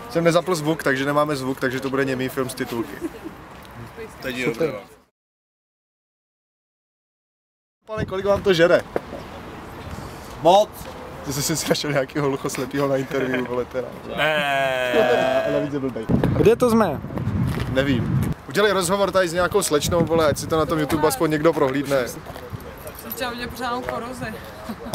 Jsem nezapl zvuk, takže nemáme zvuk, takže to bude němý film z titulky. Teď je dobré. Pane, kolik vám to žere? Moc! Ty jsi si našel nějakýho hluchoslepýho na interview, vole teda. Ale víc je blbej. Kde to jsme? Nevím. Udělej rozhovor tady s nějakou slečnou, vole, ať si to na tom YouTube aspoň někdo prohlídne. Chtěla udělat pořádnou korozi.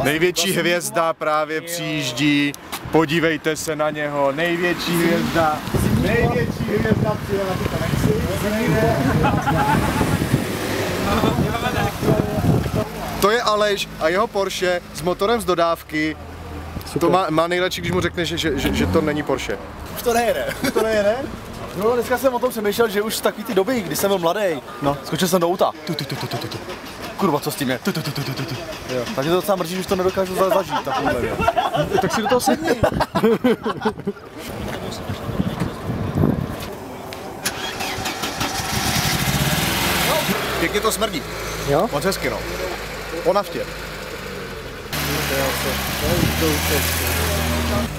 Největší hvězda právě přijíždí, podívejte se na něho, největší hvězda přijela, ty to nechci. To je Aleš a jeho Porsche s motorem z dodávky. Super. To má nejradši, když mu řekneš, že to není Porsche. Už to nejede. To nejede? No, dneska jsem o tom přemýšlel, že už z takový ty doby, kdy jsem byl mladý, no, skočil jsem do auta. Kurva, co s tím je? Jo. Takže to docela mrzí, že už to nedokážu zažít, takovýhle, jo. Tak si do toho sedni. Pěkně to smrdí. Jo? Moc hezky, no. Po naftě.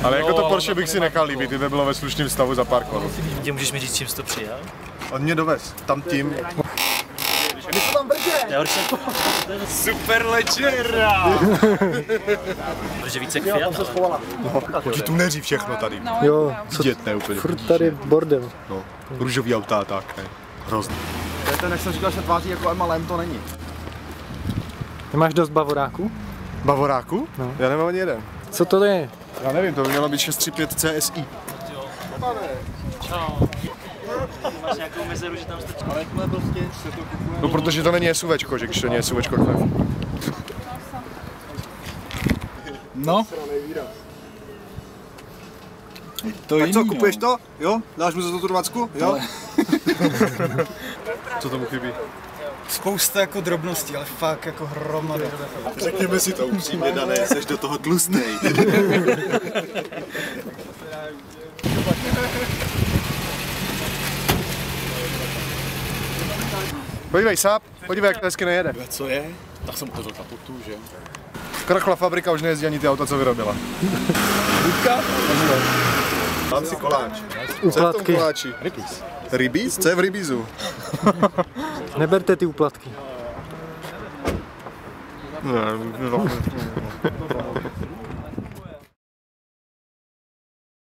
Ale jako to Porsche bych si nechal líbit, kdyby bylo ve slušném stavu za pár korun. Tě můžeš mi říct, čím jsi to přijel? On mě dovez, tam tím. Super lečera! Protože více k Fiat, Ti tu neří všechno tady. Jo, co Dětné úplně. furt tady bordel. No, růžový auta a tak, ne. Hrozný. To je ten, jak jsem říkal, že se tváří jako MLM, to není. Ty máš dost bavoráků? Bavoráku? No. Já nemám ani jeden. Co to je? Já nevím, to by mělo být 635 CSI. Čau. Máš nějakou mezeru, že tam jste... Ale jakmile prostě se to kupuje... No protože to není SUVčko, že když to není SUVčko, tak ne. No. To Tak jiný, co, kupuješ no. to? Jo? Dáš mu za to tu 20? Jo? Co tomu chybí? Spousta jako drobností, ale fakt jako hromady. Řekněme si to upřímně, Dané, seš do toho tlustej. Podívej, sáp, podívej, jak to hezky nejede. Co je? Tak jsem otevřel kapotu, že? Krachla fabrika, už nejezdí ani ty auta, co vyrobila. Budka? Dám si koláč. Úplatky. Co je v tom koláči? Rybíz? Co je v rybízu? Neberte ty úplatky. Ne.